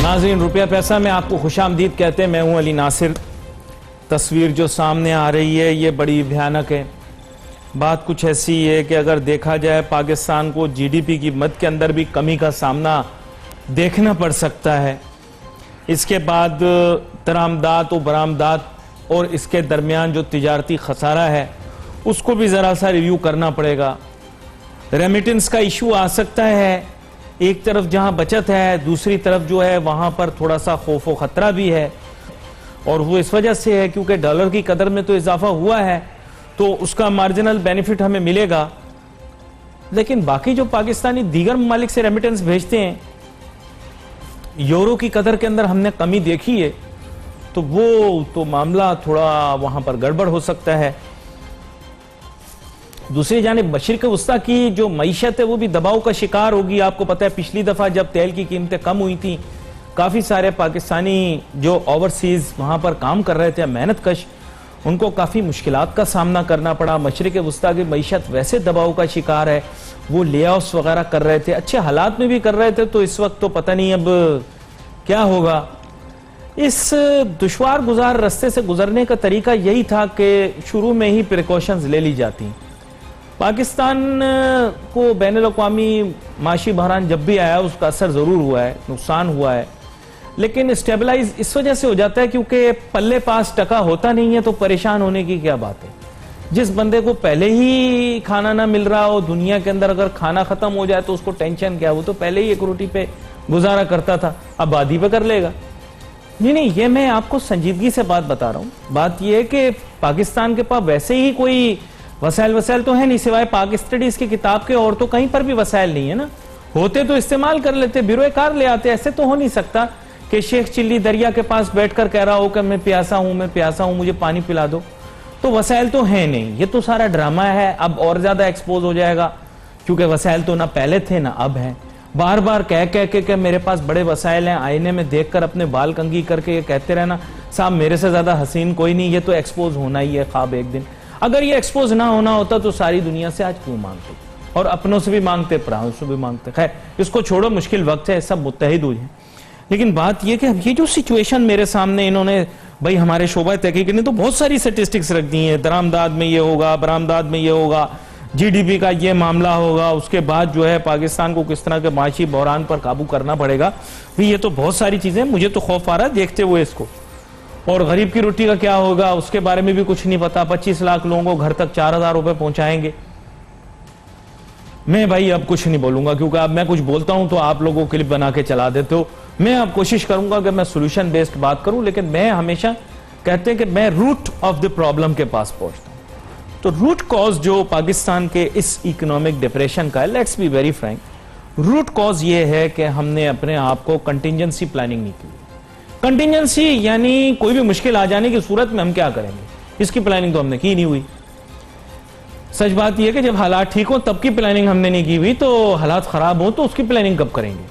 नाज़रीन, रुपया पैसा में आपको खुशामदीद कहते हैं। मैं हूं अली नासिर। तस्वीर जो सामने आ रही है ये बड़ी भयानक है। बात कुछ ऐसी है कि अगर देखा जाए पाकिस्तान को जीडीपी की मद के अंदर भी कमी का सामना देखना पड़ सकता है। इसके बाद दरामदात और बरामदात और इसके दरमियान जो तिजारती खसारा है उसको भी ज़रा सा रिव्यू करना पड़ेगा। रेमिटेंस का इशू आ सकता है। एक तरफ जहां बचत है, दूसरी तरफ जो है वहां पर थोड़ा सा खौफ व खतरा भी है, और वो इस वजह से है क्योंकि डॉलर की कदर में तो इजाफा हुआ है तो उसका मार्जिनल बेनिफिट हमें मिलेगा। लेकिन बाकी जो पाकिस्तानी दीगर ममालिक से रेमिटेंस भेजते हैं, यूरो की कदर के अंदर हमने कमी देखी है, तो वो तो मामला थोड़ा वहां पर गड़बड़ हो सकता है। दूसरी जानिब मशरिक़ वस्ता की जो मईशत है वो भी दबाव का शिकार होगी। आपको पता है पिछली दफा जब तेल की कीमतें कम हुई थी, काफी सारे पाकिस्तानी जो ओवरसीज वहां पर काम कर रहे थे, मेहनत कश, उनको काफी मुश्किलात का सामना करना पड़ा। मशरिक़ वस्ता की मईशत वैसे दबाव का शिकार है, वो ले ऑफ्स वगैरह कर रहे थे, अच्छे हालात में भी कर रहे थे। तो इस वक्त तो पता नहीं अब क्या होगा। इस दुश्वार गुजार रास्ते से गुजरने का तरीका यही था कि शुरू में ही प्रिकॉशंस ले ली जाती। पाकिस्तान को बैनुल अक़वामी माशी बहरान जब भी आया उसका असर जरूर हुआ है, नुकसान हुआ है, लेकिन स्टेबलाइज इस वजह से हो जाता है क्योंकि पल्ले पास टका होता नहीं है तो परेशान होने की क्या बात है। जिस बंदे को पहले ही खाना ना मिल रहा हो दुनिया के अंदर, अगर खाना खत्म हो जाए तो उसको टेंशन क्या, वो तो पहले ही एक रोटी पे गुजारा करता था, अब आधी पे कर लेगा। नहीं, ये मैं आपको संजीदगी से बात बता रहा हूं। बात यह है कि पाकिस्तान के पास वैसे ही कोई वसाइल तो है नहीं सिवाय पाक स्टडीज की किताब के, और तो कहीं पर भी वसाइल नहीं है ना। होते तो इस्तेमाल कर लेते, बिरोए कार ले आते। ऐसे तो हो नहीं सकता कि शेख चिल्ली दरिया के पास बैठकर कह रहा हो कि मैं प्यासा हूं, मुझे पानी पिला दो। तो वसाइल तो है नहीं, ये तो सारा ड्रामा है। अब और ज्यादा एक्सपोज हो जाएगा क्योंकि वसाइल तो ना पहले थे ना अब है। बार बार कह के मेरे पास बड़े वसाइल हैं, आईने में देखकर अपने बाल कंघी करके ये कहते रहना साहब मेरे से ज्यादा हसीन कोई नहीं, ये तो एक्सपोज होना ही है ख्वाब एक दिन। अगर ये एक्सपोज ना होना होता तो सारी दुनिया से आज क्यों मांगते, और अपनों से भी मांगते, पराओं से भी मांगते। खैर इसको छोड़ो, मुश्किल वक्त है, सब मुत्तहिद हुए हैं। लेकिन बात यह कि अब ये जो सिचुएशन मेरे सामने इन्होंने, भाई हमारे शोबा तहकीक ने तो बहुत सारी स्टेटिस्टिक्स रख दी हैं, दरामदाद में ये होगा, बरामदाद में ये होगा, जीडीपी का ये मामला होगा, उसके बाद जो है पाकिस्तान को किस तरह के माशी बहरान पर काबू करना पड़ेगा। ये तो बहुत सारी चीजें, मुझे तो खौफ आ रहा है देखते हुए इसको। और गरीब की रोटी का क्या होगा उसके बारे में भी कुछ नहीं पता। 25 लाख लोगों को घर तक 4000 रुपए पहुंचाएंगे। मैं भाई अब कुछ नहीं बोलूंगा क्योंकि अब मैं कुछ बोलता हूं तो आप लोगों क्लिप बना के चला देते हो। मैं अब कोशिश करूंगा कि मैं सोल्यूशन बेस्ड बात करूं, लेकिन मैं हमेशा कहते हैं कि मैं रूट ऑफ द प्रॉब्लम के पास पहुंचता हूं। तो रूट कॉज जो पाकिस्तान के इस इकोनॉमिक डिप्रेशन का है, let's be very frank, root cause ये है कि हमने अपने आप को कंटिजेंसी प्लानिंग नहीं की। कंटिजेंसी यानी कोई भी मुश्किल आ जाने की सूरत में हम क्या करेंगे, इसकी प्लानिंग तो हमने की नहीं हुई। सच बात यह कि जब हालात ठीक हो तब की प्लानिंग हमने नहीं की हुई, तो हालात खराब हो तो उसकी प्लानिंग कब करेंगे।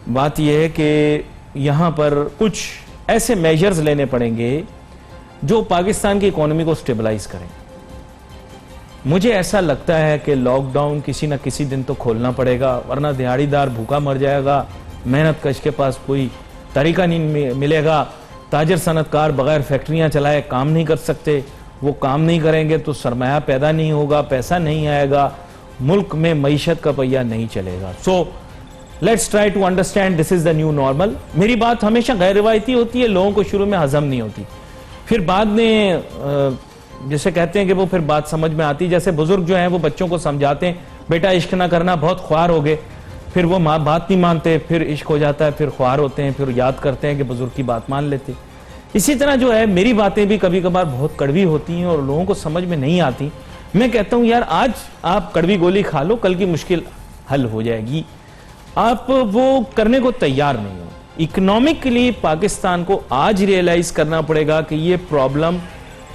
बात यह है कि यहां पर कुछ ऐसे मेजर्स लेने पड़ेंगे जो पाकिस्तान की इकोनॉमी को स्टेबलाइज करें। मुझे ऐसा लगता है कि लॉकडाउन किसी न किसी दिन तो खोलना पड़ेगा, वरना दिहाड़ीदार भूखा मर जाएगा, मेहनत कश के पास कोई तरीका नहीं मिलेगा। ताजर सनतकार बगैर फैक्ट्रियां चलाए काम नहीं कर सकते, वो काम नहीं करेंगे तो सरमाया पैदा नहीं होगा, पैसा नहीं आएगा, मुल्क में मईशत का पहिया नहीं चलेगा। So let's try to understand this is the new normal. मेरी बात हमेशा गैर रिवायती होती है, लोगों को शुरू में हजम नहीं होती, फिर बाद में जैसे कहते हैं कि वो फिर बात समझ में आती। जैसे बुजुर्ग जो हैं वो बच्चों को समझाते हैं बेटा इश्क ना करना, बहुत ख्वार हो गए, फिर वो बात नहीं मानते, फिर इश्क हो जाता है, फिर ख्वार होते हैं, फिर याद करते हैं कि बुजुर्ग की बात मान लेते। इसी तरह जो है मेरी बातें भी कभी कभार बहुत कड़वी होती हैं और लोगों को समझ में नहीं आती। मैं कहता हूं यार आज आप कड़वी गोली खा लो, कल की मुश्किल हल हो जाएगी। आप वो करने को तैयार नहीं हो। इकोनॉमिकली पाकिस्तान को आज रियलाइज करना पड़ेगा कि ये प्रॉब्लम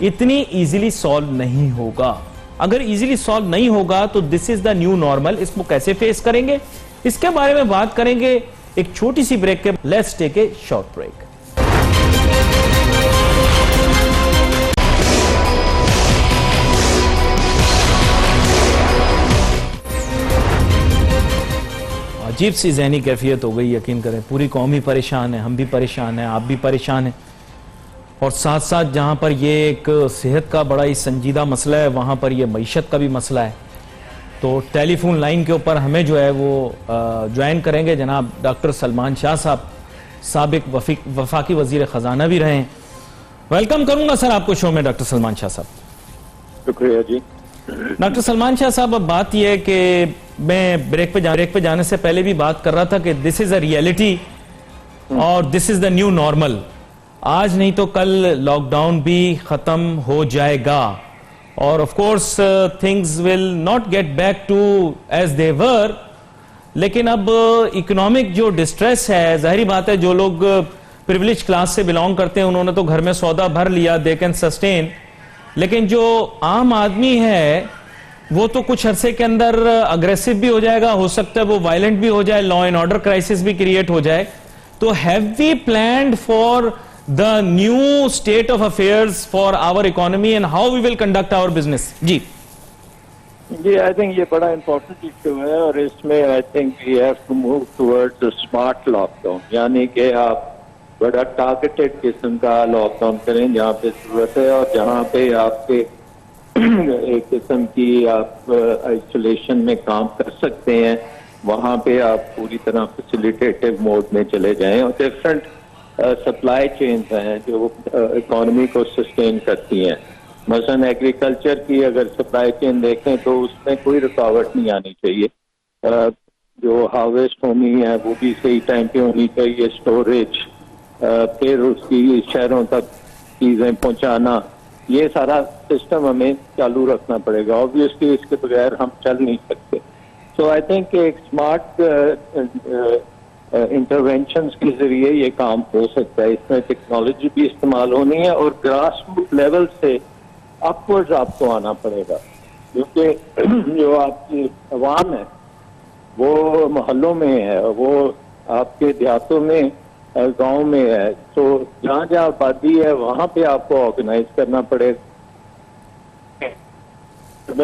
इतनी इजीली सॉल्व नहीं होगा। अगर इजीली सॉल्व नहीं होगा तो this is the new normal. इसको कैसे फेस करेंगे इसके बारे में बात करेंगे एक छोटी सी ब्रेक के। Let's take a short break. अजीब सी ज़हनी कैफियत हो गई, यकीन करें पूरी कौम ही परेशान है, हम भी परेशान हैं, आप भी परेशान हैं। और साथ साथ जहाँ पर ये एक सेहत का बड़ा ही संजीदा मसला है, वहाँ पर ये मईशत का भी मसला है। तो टेलीफोन लाइन के ऊपर हमें जो है वो ज्वाइन करेंगे जनाब डॉक्टर सलमान शाह साहब, साबिक वफाकी वजीर ख़जाना भी रहे हैं। वेलकम करूंगा सर आपको शो में डॉक्टर सलमान शाह साहब। शुक्रिया जी। डॉक्टर सलमान शाह साहब, अब बात यह है कि मैं ब्रेक पे जाने से पहले भी बात कर रहा था कि दिस इज अ रियलिटी और this is the new normal. आज नहीं तो कल लॉकडाउन भी खत्म हो जाएगा और of course things will not get back to as they were. लेकिन अब इकोनॉमिक जो डिस्ट्रेस है, जाहिर बात है जो लोग प्रिविलेज क्लास से बिलोंग करते हैं उन्होंने तो घर में सौदा भर लिया, दे कैन सस्टेन। लेकिन जो आम आदमी है वो तो कुछ अरसे के अंदर अग्रेसिव भी हो जाएगा, हो सकता है वो वायलेंट भी हो जाए, लॉ एंड ऑर्डर क्राइसिस भी क्रिएट हो जाए। तो have we planned for the new state of affairs for our economy and how we will conduct our business? जी जी, आई थिंक ये बड़ा इम्पोर्टेंट इशू है और इसमें I think we have to move towards a smart lockdown, यानी कि आप बड़ा टारगेटेड किस्म का लॉकडाउन करें जहाँ पे जरूरत है और जहाँ पे आपके एक किस्म की आप आइसोलेशन में काम कर सकते हैं वहाँ पे आप पूरी तरह फैसिलिटेटिव मोड में चले जाएं। और डिफरेंट सप्लाई चेन्स हैं जो इकोनॉमी को सस्टेन करती हैं। मसलन एग्रीकल्चर की अगर सप्लाई चेन देखें तो उसमें कोई रुकावट नहीं आनी चाहिए। जो हार्वेस्ट होनी है वो भी सही टाइम पे होनी चाहिए, स्टोरेज, फिर उसकी शहरों तक चीजें पहुंचाना, ये सारा सिस्टम हमें चालू रखना पड़ेगा। ऑब्वियसली इसके बगैर हम चल नहीं सकते। सो आई थिंक एक स्मार्ट इंटरवेंशंस के जरिए ये काम हो सकता है। इसमें टेक्नोलॉजी भी इस्तेमाल होनी है और ग्रास रूट लेवल से अपवर्ड्स आपको आना पड़ेगा, क्योंकि जो आपकी अवाम है वो मोहल्लों में है, वो आपके देहातों में, गांव में है। तो जहाँ जहाँ आबादी है वहाँ पे आपको ऑर्गेनाइज करना पड़ेगा,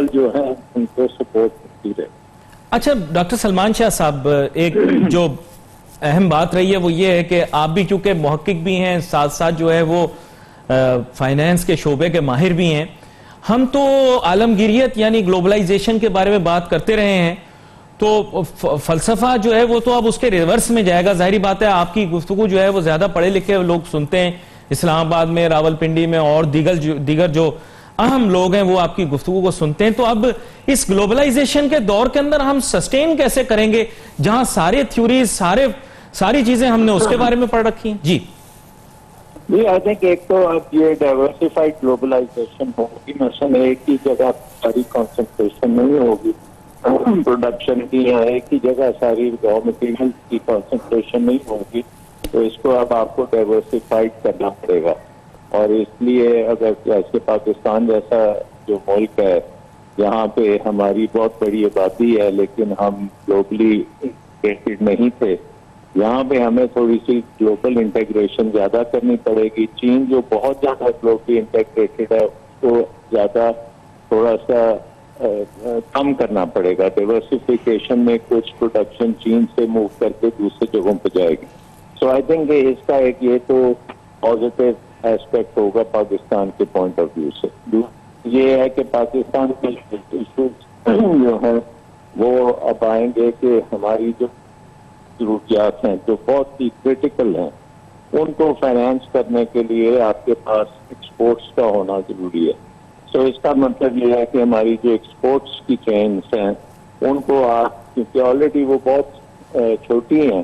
जो है उनको सपोर्ट करती रहे। अच्छा डॉक्टर सलमान शाह साहब, एक जो अहम बात रही है वो ये है कि आप भी चूंकि मुहक्किक भी हैं, साथ साथ जो है वो फाइनेंस के शोबे के माहिर भी हैं। हम तो आलमगीरियत यानी ग्लोबलाइजेशन के बारे में बात करते रहे हैं, तो फलसफा जो है वो तो अब उसके रिवर्स में जाएगा। जाहिर बात है आपकी गुफ्तगू जो है वो ज्यादा पढ़े लिखे लोग सुनते हैं, इस्लामाबाद में, रावलपिंडी में और दीगर जो अहम लोग हैं वो आपकी गुफ्तगू को सुनते हैं। तो अब इस ग्लोबलाइजेशन के दौर के अंदर हम सस्टेन कैसे करेंगे जहां सारे थ्योरीज सारी चीजें हमने उसके बारे में पढ़ रखी हैं? जी आई थिंक एक तो अब ये डाइवर्सिफाइड ग्लोबलाइजेशन होगी, मसलन एक ही जगह सारी कॉन्सेंट्रेशन नहीं होगी प्रोडक्शन की, या एक ही जगह सारी रॉ मटेरियल की कॉन्सेंट्रेशन नहीं होगी। तो इसको अब आपको डाइवर्सिफाइड करना पड़ेगा। और इसलिए अगर जैसे पाकिस्तान जैसा जो मुल्क है जहाँ पे हमारी बहुत बड़ी आबादी है लेकिन हम ग्लोबली इंटीग्रेटेड नहीं थे, यहाँ पे हमें थोड़ी सी ग्लोबल इंटीग्रेशन ज्यादा करनी पड़ेगी। चीन जो बहुत ज्यादा ग्लोबली इंटीग्रेटेड है उसको ज्यादा थोड़ा सा कम करना पड़ेगा। डाइवर्सिफिकेशन में कुछ प्रोडक्शन चीन से मूव करके दूसरे जगहों पर जाएगी। सो आई थिंक इसका एक ये तो पॉजिटिव एस्पेक्ट होगा पाकिस्तान के पॉइंट ऑफ व्यू से। ये है कि पाकिस्तान के इशूज जो है वो अब आएंगे कि हमारी जो जरूरियात हैं जो बहुत ही क्रिटिकल हैं उनको फाइनेंस करने के लिए आपके पास एक्सपोर्ट्स का होना जरूरी है। सो इसका मतलब ये है कि हमारी जो एक्सपोर्ट्स की चेन्स हैं उनको आप, क्योंकि ऑलरेडी वो बहुत छोटी हैं,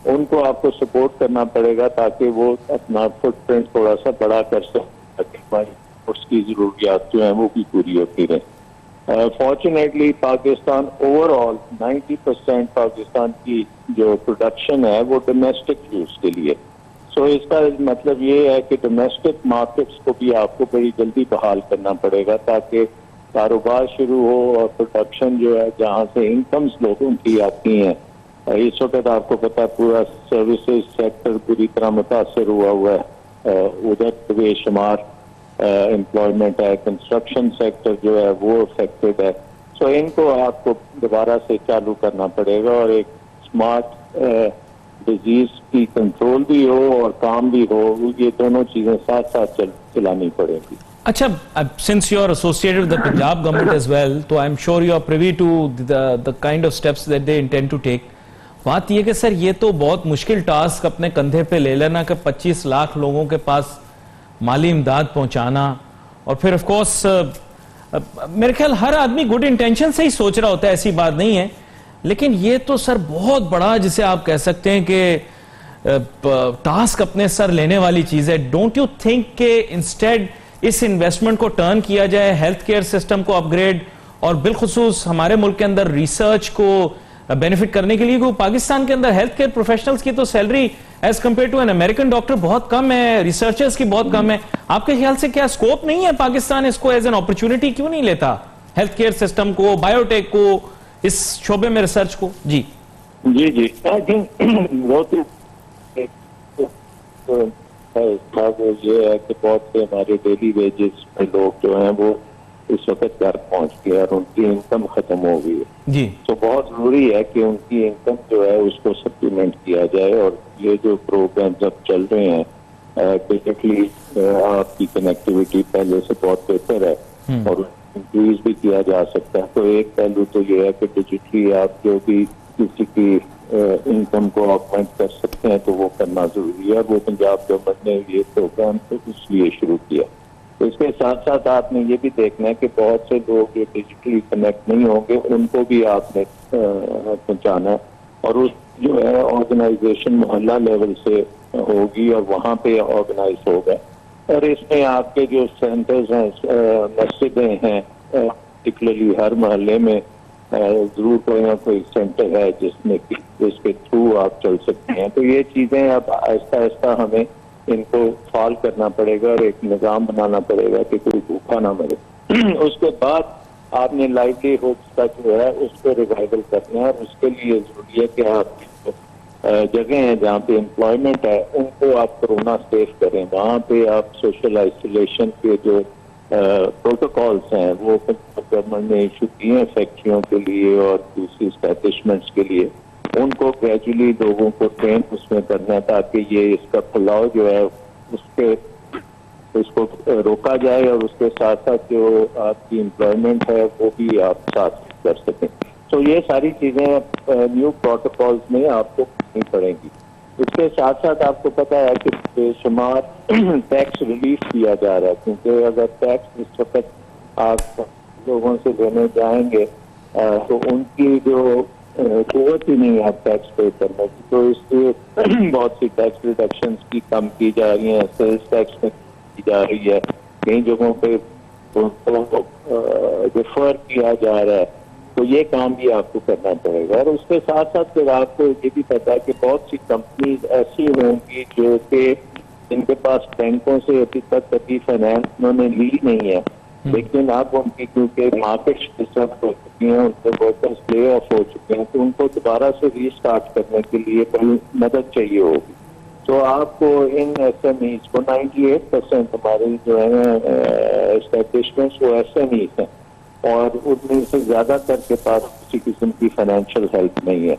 उनको आपको सपोर्ट करना पड़ेगा ताकि वो अपना फुटप्रिंट थोड़ा सा बड़ा कर सकें ताकि हमारी एक्सपोर्ट्स की जरूरियात जो हैं वो भी पूरी होती रहें। फॉर्चुनेटली पाकिस्तान ओवरऑल 90% पाकिस्तान की जो प्रोडक्शन है वो डोमेस्टिक यूज के लिए। सो इसका मतलब ये है कि डोमेस्टिक मार्केट्स को भी आपको बड़ी जल्दी बहाल करना पड़ेगा ताकि कारोबार शुरू हो और प्रोडक्शन जो है जहाँ से इनकम्स लोगों की आती हैं। इस वक्त आपको पता है पूरा सर्विसेज सेक्टर पूरी तरह मुतासर हुआ है, उधर बेशुमार एम्प्लॉयमेंट है, कंस्ट्रक्शन सेक्टर जो है वो अफेक्टेड है। सो इनको आपको दोबारा से चालू करना पड़ेगा और एक स्मार्ट डिजीज की कंट्रोल भी हो और काम भी हो, ये दोनों चीजें साथ साथ चलानी पड़ेगी। अच्छा, since you are associated with the Punjab government as well, तो I am sure you are privy to the kind of steps that they intend to take. बात ये कि सर ये तो बहुत मुश्किल टास्क अपने कंधे पे ले लेना कि 25 लाख लोगों के पास माली इमदाद पहुंचाना, और फिर ऑफ कोर्स मेरे ख्याल हर आदमी गुड इंटेंशन से ही सोच रहा होता है, ऐसी बात नहीं है, लेकिन ये तो सर बहुत बड़ा, जिसे आप कह सकते हैं कि टास्क अपने सर लेने वाली चीज है। डोंट यू थिंक कि इंस्टेड इस इन्वेस्टमेंट को टर्न किया जाए हेल्थ केयर सिस्टम को अपग्रेड और बिलखुसूस हमारे मुल्क के अंदर रिसर्च को बेनिफिट करने के लिए? क्योंकि पाकिस्तान के अंदर हेल्थ केयर प्रोफेशनल्स की तो salary as compare to an American doctor बहुत कम है, रिसर्चर्स की बहुत कम है। आपके ख्याल से क्या स्कोप नहीं है पाकिस्तान इसको एज एन अपॉर्चुनिटी क्यों नहीं लेता, हेल्थ केयर सिस्टम को, बायोटेक को, इस शोबे में रिसर्च को? जी जी जी, आई थिंक वो तो ये है कि बहुत से हमारे डेली वेजेस पे लोग जो हैं वो इस वक्त घर पहुंच गए और उनकी इनकम खत्म हो गई है जी। तो बहुत जरूरी है कि उनकी इनकम जो है उसको सप्लीमेंट किया जाए, और ये जो प्रोग्राम अब चल रहे हैं डिजिटली आपकी कनेक्टिविटी पहले से बहुत बेहतर है और इंक्रीज भी किया जा सकता है। तो एक पहलू तो ये है कि डिजिटली आप जो भी किसी की इनकम को ऑगमेंट कर सकते हैं तो वो करना जरूरी है। वो पंजाब गवर्नमेंट ने ये प्रोग्राम तो इसलिए शुरू किया। तो इसके साथ साथ आपने ये भी देखना है कि बहुत से लोग जो डिजिटली कनेक्ट नहीं होंगे उनको भी आपने पहुंचाना है, और उस जो है ऑर्गेनाइजेशन मोहल्ला लेवल से होगी और वहाँ पे ऑर्गेनाइज होगा। और इसमें आपके जो सेंटर्स हैं, मस्जिदें हैं, पर्टिकुलरली हर मोहल्ले में जरूर कोई ना कोई सेंटर है जिसके थ्रू आप चल सकते हैं। तो ये चीजें अब आहिस्ता आहिस्ता हमें इनको फॉल करना पड़ेगा और एक निज़ाम बनाना पड़ेगा कि कोई भूखा ना मरे। उसके बाद आपने लाइवलीहुड का जो है उसको रिवाइवल करना है, और उसके लिए जरूरी है कि आप जगह हैं जहाँ पे एम्प्लॉयमेंट है उनको आप कोरोना सेफ करें। वहाँ पे आप सोशल आइसोलेशन के जो प्रोटोकॉल्स हैं वो गवर्नमेंट ने इशू किए हैं फैक्ट्रियों के लिए और दूसरी एस्टैब्लिशमेंट्स के लिए, उनको ग्रेजुअली लोगों को ट्रेन उसमें करना है ताकि ये इसका फैलाव जो है उसको रोका जाए, और उसके साथ साथ जो आपकी एम्प्लॉयमेंट है वो भी आप साथ कर सकें। तो ये सारी चीजें न्यू प्रोटोकॉल्स में आपको करनी पड़ेंगी। इसके साथ साथ आपको पता है कि बेशुमार टैक्स रिलीफ दिया जा रहा है, क्योंकि अगर टैक्स इस वक्त आप लोगों से लेने जाएंगे तो उनकी जो कुव्वत ही नहीं है टैक्स पे करने की, तो इसलिए बहुत सी टैक्स रिडक्शन की कम की जा रही है, सेल्स टैक्स में की जा रही है, कई जगहों पे उनको डिफर किया जा रहा है। तो ये काम भी आपको करना पड़ेगा। और उसके साथ साथ फिर आपको ये भी पता है कि बहुत सी कंपनीज ऐसी होंगी जो कि इनके पास बैंकों से अभी तक कभी फाइनेंस उन्होंने ली नहीं है, लेकिन अब उनकी क्योंकि मार्केट डिस्टर्ब हो चुकी हैं, उनके वर्कर्स प्ले ऑफ हो चुके हैं, तो उनको दोबारा से रीस्टार्ट करने के लिए बड़ी मदद चाहिए होगी। तो आपको इन SMEs को 98% हमारी जो है एस्टेब्लिशमेंट्स वो SMEs हैं, और उनमें से ज्यादातर के पास किसी किस्म की फाइनेंशियल हेल्प नहीं है।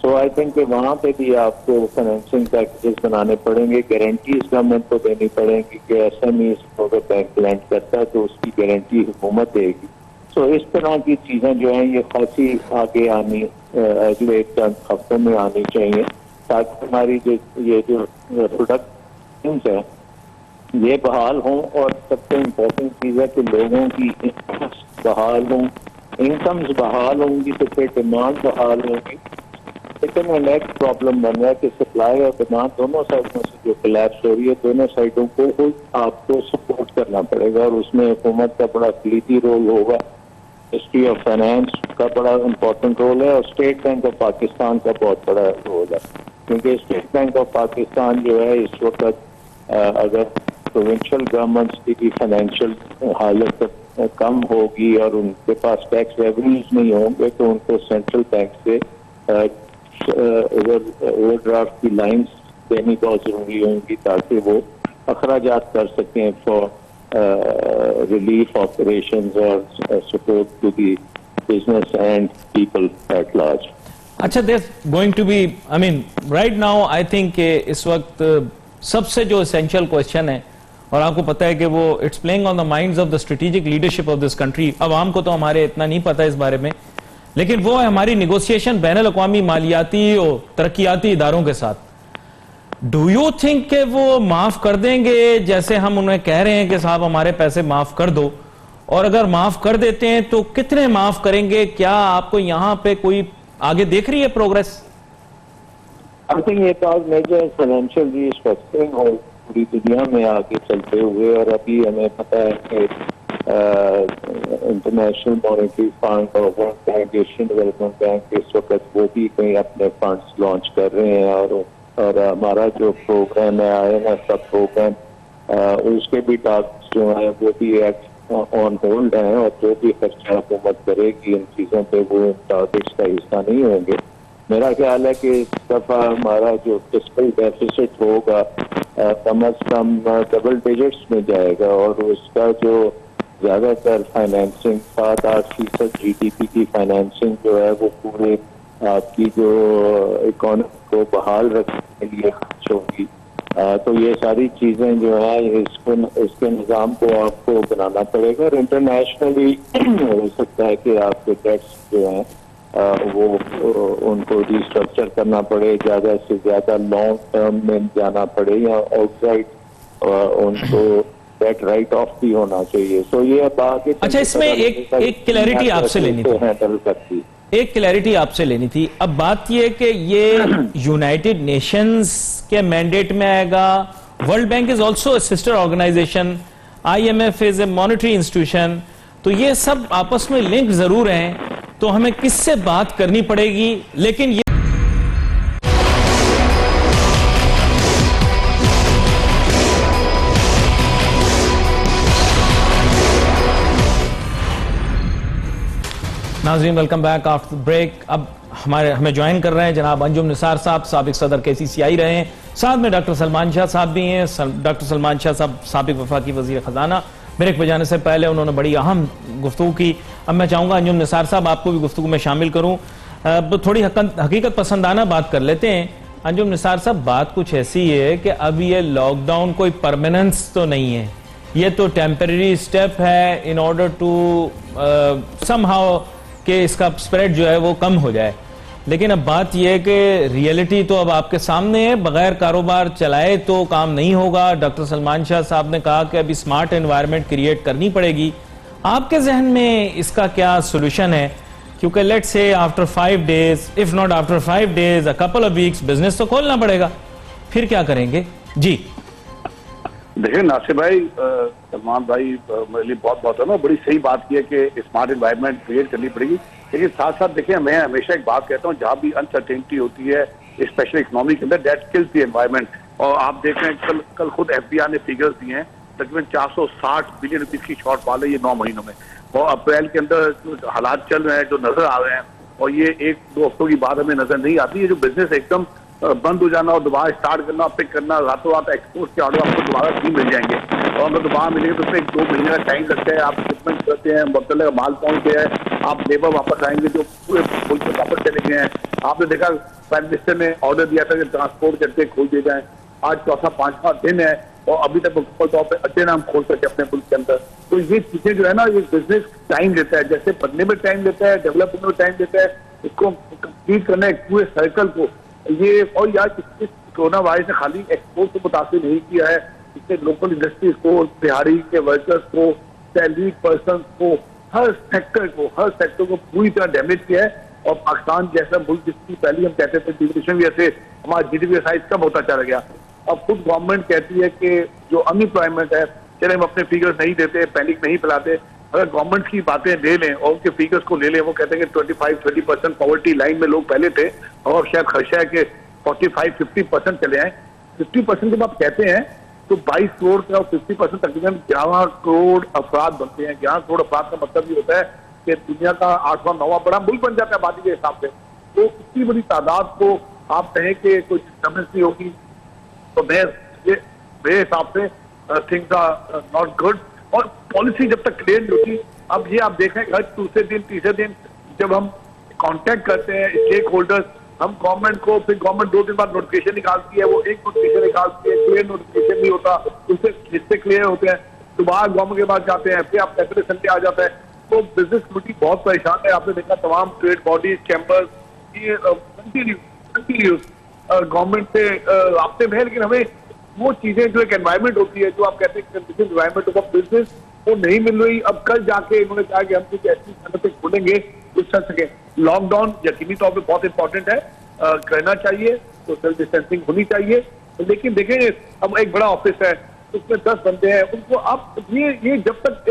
तो आई थिंक कि वहाँ पे भी आपको फाइनेंसिंग पैकेजेस बनाने पड़ेंगे, गारंटीज गवर्नमेंट को देनी पड़ेंगी कि SMEs को अगर बैंक लैंड करता है तो उसकी गारंटी हुकूमत देगी। तो इस तरह की चीजें जो हैं ये खासी आगे आनी अगले चंद हफ्तों में आनी चाहिए, ताकि हमारी जो ये जो प्रोडक्ट है ये बहाल हों, और सबसे इम्पोर्टेंट चीज है कि लोगों की बहाल हों, इनकम्स बहाल होंगी तो फिर डिमांड बहाल होगी। लेकिन वो नेक्स्ट प्रॉब्लम बन रहा है कि सप्लाई और डिमांड दोनों साइडों से जो कोलैप्स हो रही है, दोनों साइडों को आपको सपोर्ट करना पड़ेगा, और उसमें हुकूमत का बड़ा क्लियरी रोल होगा, मिनिस्ट्री ऑफ फाइनेंस का बड़ा इम्पोर्टेंट रोल है, और स्टेट बैंक ऑफ पाकिस्तान का बहुत बड़ा रोल है। क्योंकि स्टेट बैंक ऑफ पाकिस्तान जो है इस वक्त अगर प्रोविंशियल गवर्नमेंट्स की फाइनेंशियल हालत कम होगी और उनके पास टैक्स रेवेन्यूज नहीं होंगे तो उनको सेंट्रल बैंक से ओवरड्राफ्ट की लाइंस देनी बहुत जरूरी होंगी, ताकि वो अखराजात कर सकें फॉर रिलीफ ऑपरेशंस और support to the business and people at large. अच्छा, there going to be, I mean right now I think इस वक्त सबसे जो एसेंशियल क्वेश्चन है, और आपको पता है कि वो it's playing on the minds of the strategic leadership of this country. अवाम को तो हमारे इतना नहीं पता इस बारे में, लेकिन वो है हमारी निगोशिएशन बैनुल अक़वामी मालियाती और तरक्याती इदारों के साथ। डू यू थिंक कि वो माफ कर देंगे, जैसे हम उन्हें कह रहे हैं कि साहब हमारे पैसे माफ कर दो, और अगर माफ कर देते हैं तो कितने माफ करेंगे? क्या आपको यहां पे कोई आगे देख रही है प्रोग्रेस? आई थिंक ये बात मेजर फाइनेंशियल रीस्ट्रक्चरिंग हो पूरी दुनिया में आगे चलते हुए, और अभी हमें पता है कि इंटरनेशनल मॉनेटरी फंड और world bank, Asian development bank इस वक्त वो भी कहीं अपने फंड्स लॉन्च कर रहे हैं, और हमारा जो प्रोग्राम है IMF का प्रोग्राम, उसके भी टास्क जो है वो भी ऑन होल्ड है, और जो भी खर्चा हुकूमत करेगी इन चीजों पे वो इन टारगेट्स का हिस्सा नहीं होंगे। मेरा ख्याल है कि इस दफा हमारा जो फिस्कल डेफिसिट होगा कम अज कम डबल डिजिट्स में जाएगा, और उसका जो ज्यादातर फाइनेंसिंग 7-8% GDP की फाइनेंसिंग जो है वो पूरे आपकी जो इकोनॉमी को बहाल रखने के लिए खर्च होगी। तो ये सारी चीजें जो है इसके निज़ाम को आपको बनाना पड़ेगा, और इंटरनेशनली हो सकता है कि आपके डेट्स जो हैं वो उनको रिस्ट्रक्चर करना पड़े, ज्यादा से ज्यादा लॉन्ग टर्म में जाना पड़े, या आउटसाइड उनको डेट राइट ऑफ भी होना चाहिए। तो ये बात। अच्छा, इसमें एक क्लैरिटी आपसे लेनी थी, हैंडल करती एक क्लैरिटी आपसे लेनी थी। अब बात यह कि ये यूनाइटेड नेशंस के मैंडेट में आएगा, World Bank is also a sister organisation, IMF is a monetary institution, तो ये सब आपस में लिंक जरूर हैं, तो हमें किससे बात करनी पड़ेगी? लेकिन ये नाज़रीन, वेलकम बैक आफ्टर ब्रेक। अब हमें ज्वाइन कर रहे हैं जनाब अंजुम निसार साहब, साबिक सदर KCCI रहे हैं, साथ में डॉक्टर सलमान शाह साहब भी हैं। डॉक्टर सलमान शाह साहब साबिक वफाकी वजीर खजाना। ब्रेक पे जाने से पहले उन्होंने बड़ी अहम गुफ्तगू की। अब मैं चाहूंगा अंजुम निसार साहब आपको भी गुफ्तगू में शामिल करूं, थोड़ी हकीकत पसंदाना बात कर लेते हैं। अंजुम निसार साहब, बात कुछ ऐसी है कि अब ये लॉकडाउन कोई परमानेंस तो नहीं है, ये तो टेम्पररी स्टेप है इन ऑर्डर टू समहाउ कि इसका स्प्रेड जो है वो कम हो जाए। लेकिन अब बात यह है कि रियलिटी तो अब आपके सामने है, बगैर कारोबार चलाए तो काम नहीं होगा। डॉक्टर सलमान शाह साहब ने कहा कि अभी स्मार्ट एनवायरनमेंट क्रिएट करनी पड़ेगी। आपके जहन में इसका क्या सोल्यूशन है? क्योंकि let's say after 5 days, if not after 5 days, a couple of weeks business तो खोलना पड़ेगा, फिर क्या करेंगे? जी देखिए नासिर भाई, सलमान भाई मेरे लिए बहुत बहुत है ना, बड़ी सही बात की है कि स्मार्ट एनवायरनमेंट क्रिएट करनी पड़ेगी। लेकिन साथ साथ देखिए, मैं हमेशा एक बात कहता हूँ, जहाँ भी अनसर्टेनिटी होती है स्पेशली इकोनॉमी के अंदर, दैट किल्स द एनवायरनमेंट। और आप देख रहे हैं कल खुद FBI ने फिगर्स दिए हैं, तकरीबन 460 बिलियन रुपीज की शॉर्टफॉल है ये 9 महीनों में, और अप्रैल के अंदर जो हालात चल रहे हैं, जो नजर आ रहे हैं, और ये 1-2 हफ्तों की बात हमें नजर नहीं आती है, जो बिजनेस एकदम बंद हो जाना और दोबारा स्टार्ट करना, पिक करना, रातों रात एक्सपोर्ट के ऑर्डर आपको दोबारा नहीं मिल जाएंगे, और अगर दोबारा मिलेंगे तो उसमें 1-2 महीने का टाइम लगता है। आप शिपमेंट करते हैं, मुतल्लिक़ का माल पहुंचते हैं, आप लेबर वापस आएंगे जो पूरे मुल्क में वापस चले गए हैं। आपने देखा प्राइम मिनिस्टर ने ऑर्डर दिया था कि ट्रांसपोर्ट करके खोल दिए जाए, आज चौथा 5वां दिन है और अभी तक मुकम्मल तौर पर अड्डे नाम खोल सके अपने मुल्क के अंदर। तो ये चीजें जो है ना, ये बिजनेस टाइम लेता है, जैसे बनने में टाइम लेता है, डेवलप होने में टाइम लेता है, इसको कंप्लीट करना है पूरे सर्कल को। ये और यार इस कोरोना वायरस ने खाली एक्सपोर्ट को मुतासिर नहीं किया है, इससे लोकल इंडस्ट्रीज को, दिहाड़ी के वर्कर्स को, सैलरी पर्सन को, हर सेक्टर को पूरी तरह डैमेज किया है। और पाकिस्तान जैसा मुल्क जिसकी पहले हम कहते थे डिविएशन भी ऐसे, हमारा GDP का साइज कम होता चला गया। अब खुद गवर्नमेंट कहती है कि जो अनएम्प्लॉयमेंट है, चले हम अपने फिगर्स नहीं देते, पैनिक नहीं फैलाते, अगर गवर्नमेंट की बातें ले लें और उनके फिगर्स को ले लें, वो कहते हैं कि 25-30% पॉवर्टी लाइन में लोग पहले थे, और शायद खर्चा है कि 45-50% चले आए। 50% जब आप कहते हैं तो 22 करोड़ का 50% तकरीबन 11 करोड़ अफराद बनते हैं। 11 करोड़ अफराद का मतलब ये होता है कि दुनिया का 8वां 9वां बड़ा मुल्क बन जाता है आबादी के हिसाब से। तो इतनी बड़ी तादाद को आप कहें कि कोई डिस्टर्बेंस नहीं होगी, तो मेरे हिसाब से थिंग्स आर नॉट गुड। और पॉलिसी जब तक क्लियर नहीं होती, अब ये आप देख रहे हैं हर दूसरे दिन तीसरे दिन जब हम कांटेक्ट करते हैं स्टेक होल्डर्स हम गवर्नमेंट को, फिर गवर्नमेंट 2 दिन बाद नोटिफिकेशन निकालती है, वो एक नोटिफिकेशन निकालती है, क्लियर नोटिफिकेशन नहीं होता, उससे हिस्से क्लियर होते हैं, दोबारा गवर्नमेंट के पास जाते हैं, फिर आप सैटरडे संडे आ जाता है। तो बिजनेस कम्युनिटी बहुत परेशान है। आपने देखा तमाम ट्रेड बॉडीज, चैम्बर्स, ये कंटिन्यूस गवर्नमेंट से आपसे में है, लेकिन हमें वो चीजें जो एक एनवायरमेंट होती है, जो आप कहते हैं एनवायरमेंट ऑफ बिजनेस, वो नहीं मिल रही। अब कल जाके इन्होंने कहा कि हम कुछ ऐसी सनतें खोलेंगे कुछ कर सके। लॉकडाउन यकीनी तौर पर बहुत इंपॉर्टेंट है, करना चाहिए, सोशल डिस्टेंसिंग होनी चाहिए, लेकिन देखेंगे अब एक बड़ा ऑफिस है, उसमें 10 बंदे हैं, उनको अब ये जब तक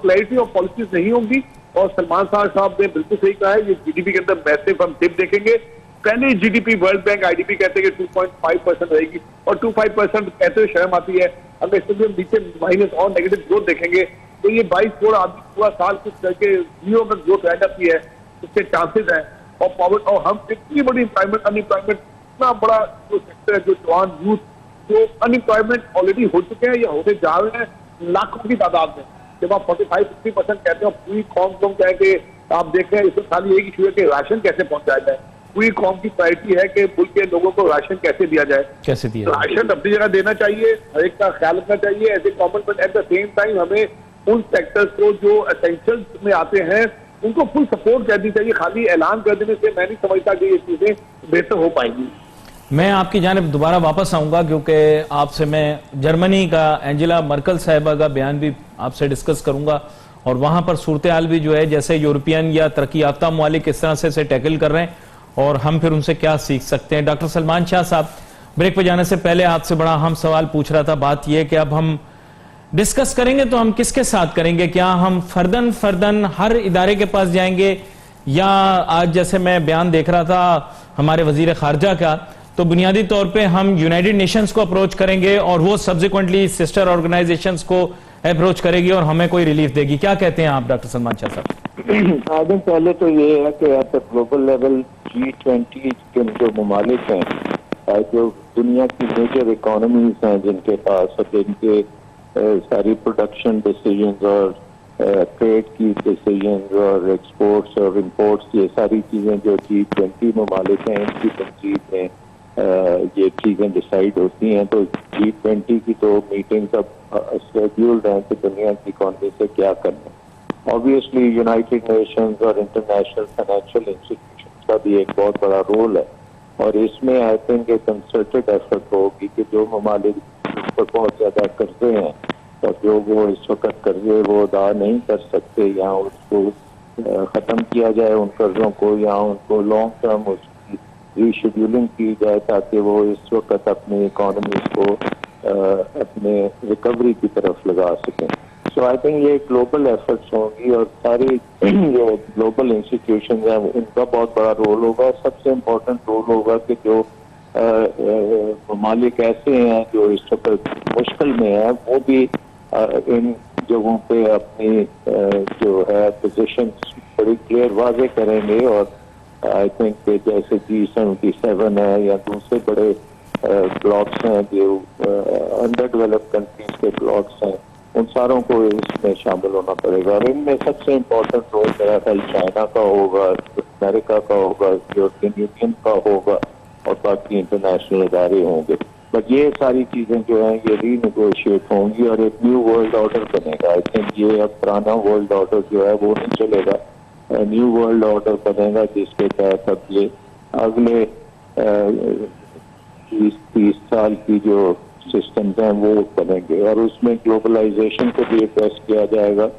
क्लैरिटी ऑफ पॉलिसीज नहीं होंगी, और सलमान साहब ने बिल्कुल सही कहा है, ये जीडीपी के अंदर मैसिव हम डिप देखेंगे। पहले जीडीपी वर्ल्ड बैंक आईडीपी कहते हैं कि 2.5% रहेगी, और 2.5% कहते हुए शर्म आती है। अगर इसमें हम नीचे माइनस और नेगेटिव ग्रोथ देखेंगे तो ये 22 करोड़ आदमी पूरा साल कुछ करके 0 में ग्रोथ रह जाती है, उसके चांसेस हैं। और पॉवर्टी, और हम इतनी बड़ी अनएम्प्लॉयमेंट, इतना बड़ा जो सेक्टर है, जो जवान यूथ जो अनएम्प्लॉयमेंट ऑलरेडी हो चुके हैं या होने जा रहे हैं लाखों की तादाद में। जब आप 45-50% कहते हो, पूरी कौम को कह के आप देख रहे हैं, इसमें खाली एक इशू है कि राशन कैसे पहुंचाया जाए। पूरी कौम की प्रायोरिटी है कि मुल्क के लोगों को राशन कैसे दिया जाए, कैसे दिया जाए। राशन अपनी जगह देना चाहिए, हर एक का ख्याल रखना चाहिए ऐसे common, but at the same time हमें उन सेक्टर्स को जो एसेंशियल्स में आते हैं उनको फुल सपोर्ट करनी चाहिए। खाली ऐलान कर देने से मैं नहीं समझता कि ये चीजें बेहतर हो पाएंगी। मैं आपकी जानिब दोबारा वापस आऊंगा, क्योंकि आपसे मैं जर्मनी का एंजेला मर्कल साहिबा का बयान भी आपसे डिस्कस करूंगा, और वहां पर सूरत हाल भी जो है, जैसे यूरोपियन या तरक्की याफ्ता ममालिक किस तरह से टैकल कर रहे हैं और हम फिर उनसे क्या सीख सकते हैं। डॉक्टर सलमान शाह साहब, ब्रेक पे जाने से पहले आपसे बड़ा अहम सवाल पूछ रहा था। बात यह कि अब हम डिस्कस करेंगे तो हम किसके साथ करेंगे? क्या हम फर्दन हर इदारे के पास जाएंगे, या आज जैसे मैं बयान देख रहा था हमारे वजीर खारजा का, तो बुनियादी तौर पे हम यूनाइटेड नेशंस को अप्रोच करेंगे और वो सब्सिक्वेंटली सिस्टर ऑर्गेनाइजेशंस को अप्रोच करेगी और हमें कोई रिलीफ देगी। क्या कहते हैं आप डॉक्टर सलमान शाह साहब? आई थिंक पहले तो ये है कि at the global level G20 के जो ममालिक हैं, जो दुनिया की मेजर इकोनॉमीज हैं, जिनके पास और जिनके सारी प्रोडक्शन डिसीजंस और ट्रेड की डिसीजंस और एक्सपोर्ट्स और इंपोर्ट्स, ये सारी चीजें जो G20 ममालिक हैं, इनकी तंजीब में ये चीजें डिसाइड होती हैं। तो G20 की तो मीटिंग्स अब शेड्यूल्ड हैं कि दुनिया की इकोनॉमी से क्या करना। ऑब्वियसली यूनाइटेड नेशंस और इंटरनेशनल फाइनेंशियल इंस्टीट्यूशंस का भी एक बहुत बड़ा रोल है, और इसमें आई थिंक एक कंसर्टेड एफर्ट होगी कि जो ममालिक पर बहुत ज्यादा कर्जे हैं और जो वो इस वक्त कर्जे वो अदा नहीं कर सकते, या उसको खत्म किया जाए उन कर्जों को, या उनको लॉन्ग टर्म उसकी रीशेड्यूलिंग की जाए ताकि वो इस वक्त अपनी इकोनॉमीज को अपने रिकवरी की तरफ लगा सकें। सो आई थिंक ये ग्लोबल एफर्ट्स होंगी, और सारी जो ग्लोबल इंस्टीट्यूशन हैं उनका बहुत बड़ा रोल होगा। सबसे इम्पोर्टेंट रोल होगा कि जो ममालिक ऐसे हैं जो इस वक्त मुश्किल में है, वो भी इन जगहों पे अपनी जो है पोजीशन बड़ी क्लियर वाजे करेंगे। और आई थिंक जैसे G77 है या दूसरे बड़े ब्लॉक्स हैं जो अंडर डेवलप्ड कंट्रीज के ब्लॉक्स हैं, उन सारों को इसमें शामिल होना पड़ेगा। और इनमें सबसे इम्पोर्टेंट रोल मेरा ख्याल चाइना का होगा, अमेरिका का होगा, यूरोपियन यूनियन का होगा, और बाकी इंटरनेशनल इदारे होंगे। बट ये सारी चीजें जो हैं ये रीनेगोशिएट होंगी और एक न्यू वर्ल्ड ऑर्डर बनेगा। आई थिंक ये अब पुराना वर्ल्ड ऑर्डर जो है वो नहीं चलेगा, न्यू वर्ल्ड ऑर्डर बनेगा जिसके तहत अब ये अगले 20-30 साल की जो सिस्टम्स हैं वो बनेंगे, और उसमें ग्लोबलाइजेशन को भी एड्रेस किया जाएगा,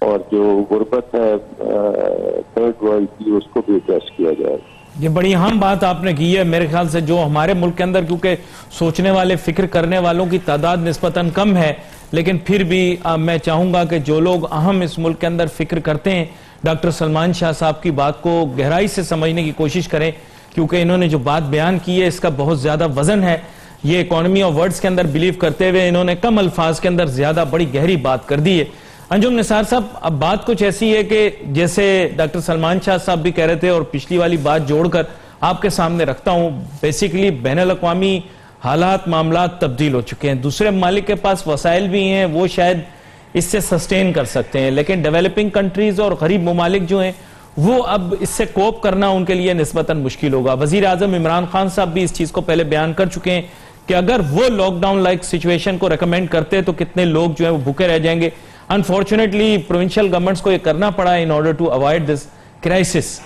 और जो गुर्बत है थर्ड वर्ल्ड की उसको भी एड्रेस किया जाएगा। ये बड़ी अहम बात आपने की है मेरे ख्याल से, जो हमारे मुल्क के अंदर, क्योंकि सोचने वाले फिक्र करने वालों की तादाद निस्बतन कम है, लेकिन फिर भी मैं चाहूंगा कि जो लोग अहम इस मुल्क के अंदर फिक्र करते हैं, डॉक्टर सलमान शाह साहब की बात को गहराई से समझने की कोशिश करें, क्योंकि इन्होंने जो बात बयान की है इसका बहुत ज्यादा वजन है। ये इकोनॉमी ऑफ वर्ड्स के अंदर बिलीव करते हुए इन्होंने कम अल्फाज के अंदर ज्यादा बड़ी गहरी बात कर दी है। अंजुम निसार साहब, अब बात कुछ ऐसी है कि जैसे डॉक्टर सलमान शाह साहब भी कह रहे थे और पिछली वाली बात जोड़कर आपके सामने रखता हूं, बेसिकली बैनुल-अक़वामी हालात मामलात तब्दील हो चुके हैं। दूसरे ममालिक के पास वसाइल भी हैं, वो शायद इससे सस्टेन कर सकते हैं, लेकिन डेवलपिंग कंट्रीज और गरीब ममालिक जो हैं वो अब इससे कोप करना उनके लिए निस्बतन मुश्किल होगा। वजीर आजम इमरान खान साहब भी इस चीज को पहले बयान कर चुके हैं कि अगर वो लॉकडाउन लाइक सिचुएशन को रेकमेंड करते तो कितने लोग जो है वो भूखे रह जाएंगे। अनफॉर्चुनेटली प्रोविंशियल गवर्नमेंट्स को ये करना पड़ा in order to avoid this crisis.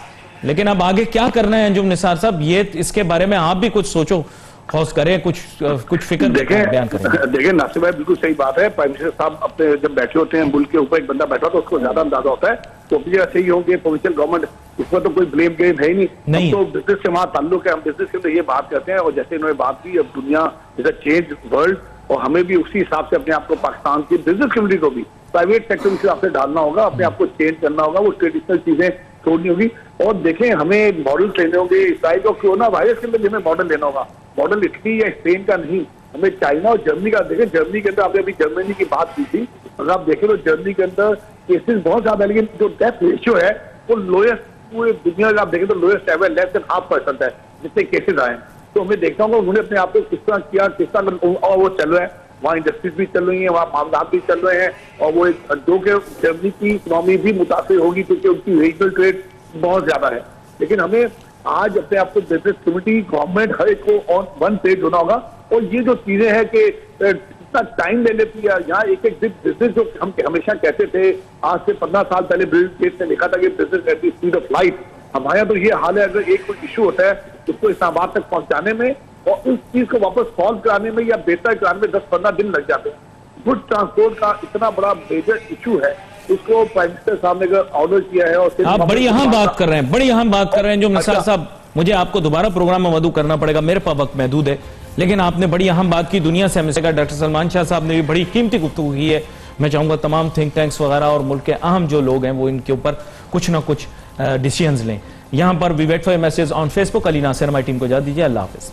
लेकिन अब आगे क्या करना है अंजुम निसार साहब, ये इसके बारे में आप भी कुछ सोचो, खौस करें, कुछ फिक्र बयान करें। देखिए नासिर भाई बिल्कुल सही बात है। प्राइम मिनिस्टर साहब अपने जब बैठे होते हैं, मुल्क के ऊपर एक बंदा बैठा होता है, उसको ज्यादा अंदाजा होता है। तो अपनी जगह सही होंगे प्रोविंशियल गवर्नमेंट, इसमें तो कोई ब्लेम गेम है ही नहीं। तो बिजनेस से वहां ताल्लुक है, हम बिजनेस के अंदर ये बात करते हैं। और जैसे इन्होंने बात की, अब दुनिया इज अ चेंज वर्ल्ड, और हमें भी उसी हिसाब से अपने आप को, पाकिस्तान की बिजनेस कम्युनिटी को भी प्राइवेट सेक्टर के हिसाब से डालना होगा, अपने आप को चेंज करना होगा, वो ट्रेडिशनल चीजें छोड़नी होगी। और देखें, हमें मॉडल लेने होंगे इसराइल और कोरोना वायरस के अंदर, हमें मॉडल लेना होगा। मॉडल इटली या स्पेन का नहीं, हमें चाइना और जर्मनी का। देखें जर्मनी के अंदर, आपने अभी जर्मनी की बात की थी, अगर आप देखें तो जर्मनी के अंदर केसेस बहुत ज्यादा है, लेकिन जो डेथ रेशियो है वो लोएस्ट पूरे दुनिया में आप देखें तो लोएस्ट है, लेस देन 0.5% है जितने केसेस आए। तो हमें देखना होगा उन्होंने अपने आप को किस तरह किया, किस तरह, और वो चल रहा है, वहाँ इंडस्ट्रीज भी चल रही है, वहाँ मामलात भी चल रहे हैं। और वो एक जो कि जर्मनी की इकोनॉमी भी मुतासिर होगी क्योंकि उनकी रीजनल ट्रेड बहुत ज्यादा है। लेकिन हमें आज अपने आप को बिजनेस कम्युनिटी, गवर्नमेंट, हर एक को ऑन वन पेज होना होगा। और ये जो चीजें हैं कि इतना टाइम ले लेती है, यहाँ एक एक दिन बिजनेस जो हम हमेशा कहते थे, आज से 15 साल पहले बिल गेट्स ने लिखा था कि business at the speed of light. हमारे यहाँ तो ये हाल है, अगर एक कोई इशू होता है उसको इस्लामाबाद तक पहुंचाने में और उस चीज को वापस सॉल्व कराने में या बेहतर कराने में 10-15 दिन लग जाते हैं। गुड ट्रांसपोर्ट का इतना बड़ा मेजर इशू है, उसको प्राइम मिनिस्टर साहब ने ऑर्डर किया है। और आप बड़ी अहम बात कर रहे हैं, बड़ी अहम बात कर रहे हैं जो निसार साहब। मुझे आपको दोबारा प्रोग्राम में मदू करना पड़ेगा, मेरे पास वक्त महदूद है, लेकिन आपने बड़ी अहम बात की। दुनिया से हमें डॉक्टर सलमान शाह साहब ने भी बड़ी कीमती गुफ्तगू की है। मैं चाहूंगा तमाम थिंक टैंक्स वगैरह और मुल्क के अहम जो लोग हैं वो इनके ऊपर कुछ ना कुछ डिसीजंस लें। यहां पर we wait for message on Facebook. Ali Nasir हमारी टीम को इजाजत दीजिए। अल्लाह हाफिज।